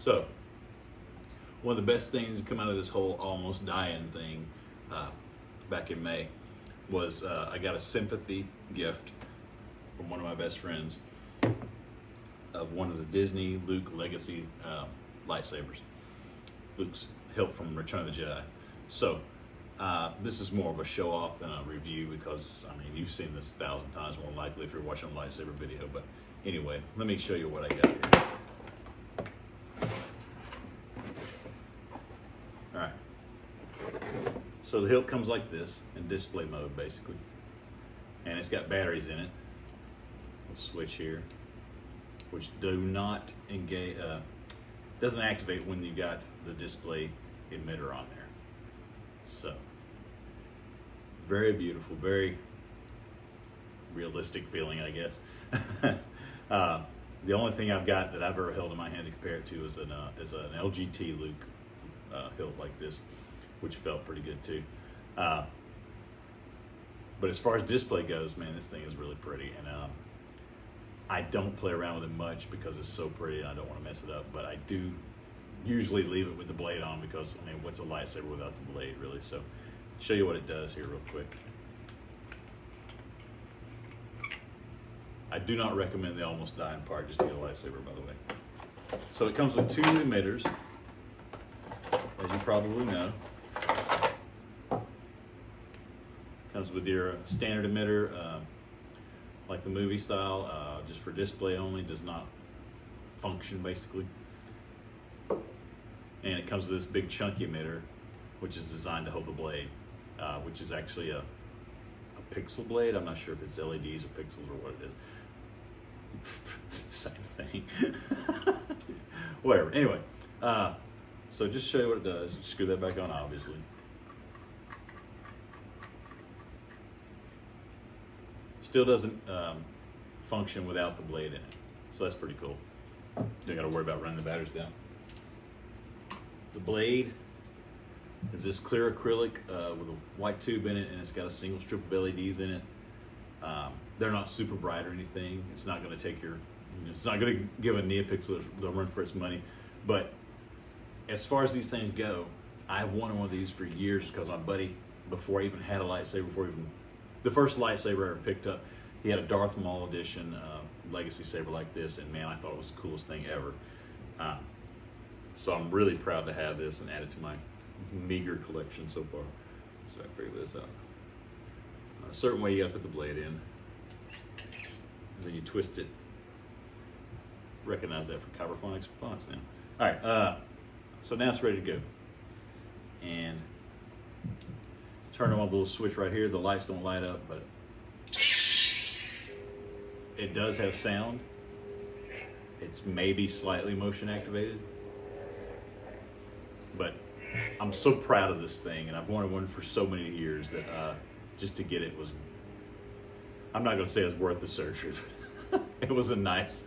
So, one of the best things to come out of this whole almost dying thing back in May was I got a sympathy gift from one of my best friends of one of the Disney Luke Legacy lightsabers. Luke's hilt from Return of the Jedi. So, this is more of a show off than a review because, I mean, you've seen this 1,000 times more likely if you're watching a lightsaber video. But anyway, let me show you what I got here. All right. So the hilt comes like this in display mode, basically. And it's got batteries in it. Let's switch here, which do not engage, doesn't activate when you got the display emitter on there. So, very beautiful, very realistic feeling, I guess. The only thing I've got that I've ever held in my hand to compare it to is an LGT Luke hilt like this, which felt pretty good too. But as far as display goes, man, this thing is really pretty, and I don't play around with it much because it's so pretty and I don't want to mess it up, but I do usually leave it with the blade on because, I mean, what's a lightsaber without the blade, really? So, show you what it does here real quick. I do not recommend the almost dying part just to get a lightsaber, by the way. So it comes with 2 emitters, as you probably know. Comes with your standard emitter, like the movie style, just for display only, does not function basically. And it comes with this big chunky emitter, which is designed to hold the blade, which is actually a pixel blade. I'm not sure if it's LEDs or pixels or what it is. Same thing. Whatever. Anyway, so just show you what it does. Screw that back on, obviously. Still doesn't function without the blade in it, so that's pretty cool. You don't got to worry about running the batteries down. The blade is this clear acrylic with a white tube in it, and it's got a single strip of LEDs in it. They're not super bright or anything. It's not going to take your, it's not going to give a neopixel the run for its money. But as far as these things go, I wanted one of these for years because my buddy, before I even had a lightsaber, the first lightsaber I ever picked up, he had a Darth Maul edition legacy saber like this, and man, I thought it was the coolest thing ever. So I'm really proud to have this and add it to my meager collection so far. So I figure this out. A certain way you gotta put the blade in, and then you twist it. Recognize that for Cyberphonics fonts now. All right, so now it's ready to go. And turn on the little switch right here. The lights don't light up, but it does have sound. It's maybe slightly motion activated. But I'm so proud of this thing, and I've wanted one for so many years that just to get it was, I'm not going to say it's worth the surgery, but it was a nice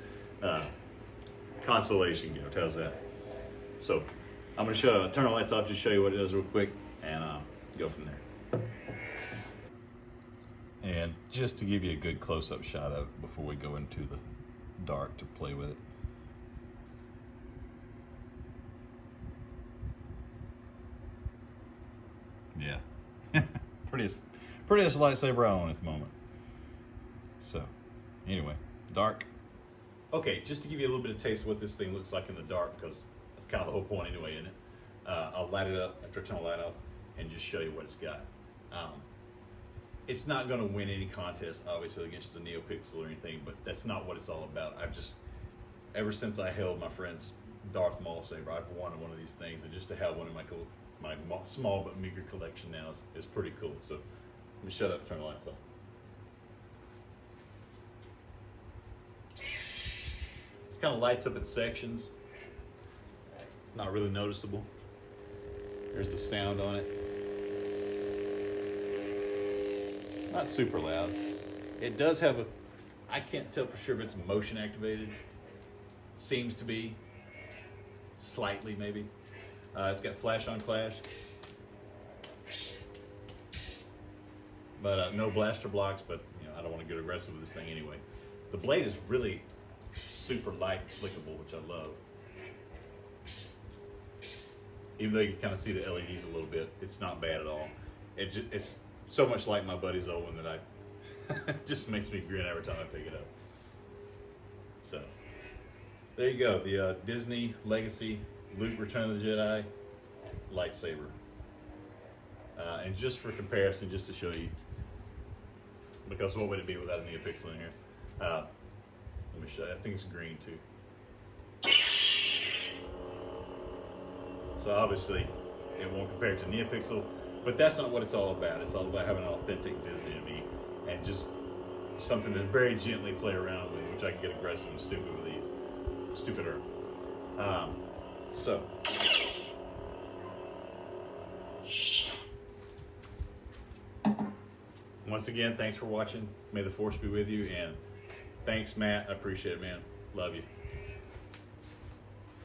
consolation gift. How's that? So I'm going to turn the lights off, just show you what it does real quick, and go from there. And just to give you a good close-up shot of it before we go into the dark to play with it. Yeah, prettiest lightsaber I own at the moment. So, anyway, dark. Okay, just to give you a little bit of taste of what this thing looks like in the dark, because that's kind of the whole point anyway in it. I'll light it up after I turn the light off and just show you what it's got. It's not going to win any contest, obviously, against the NeoPixel or anything, but that's not what it's all about. I've just, ever since I held my friend's Darth Maul saber, I've wanted one of these things, and just to have one in my small but meager collection now is pretty cool. So let me shut up and turn the lights off. It kind of lights up in sections. Not really noticeable. There's the sound on it. Not super loud. It does have a, I can't tell for sure if it's motion activated. Seems to be, slightly maybe. It's got flash on clash. But no blaster blocks, but you know, I don't want to get aggressive with this thing anyway. The blade is really super light and flickable, which I love. Even though you can kind of see the LEDs a little bit, it's not bad at all. It's so much like my buddy's old one that it just makes me grin every time I pick it up. So there you go, the Disney Legacy Luke Return of the Jedi lightsaber. And just for comparison, just to show you, because what would it be without a NeoPixel in here? Let me show you. I think it's green too. So obviously it won't compare to NeoPixel, but that's not what it's all about. It's all about having an authentic Disney to me, and just something to very gently play around with, which I can get aggressive and stupid with these. Stupider. So once again, thanks for watching. May the Force be with you, and thanks, Matt. I appreciate it, man. Love you.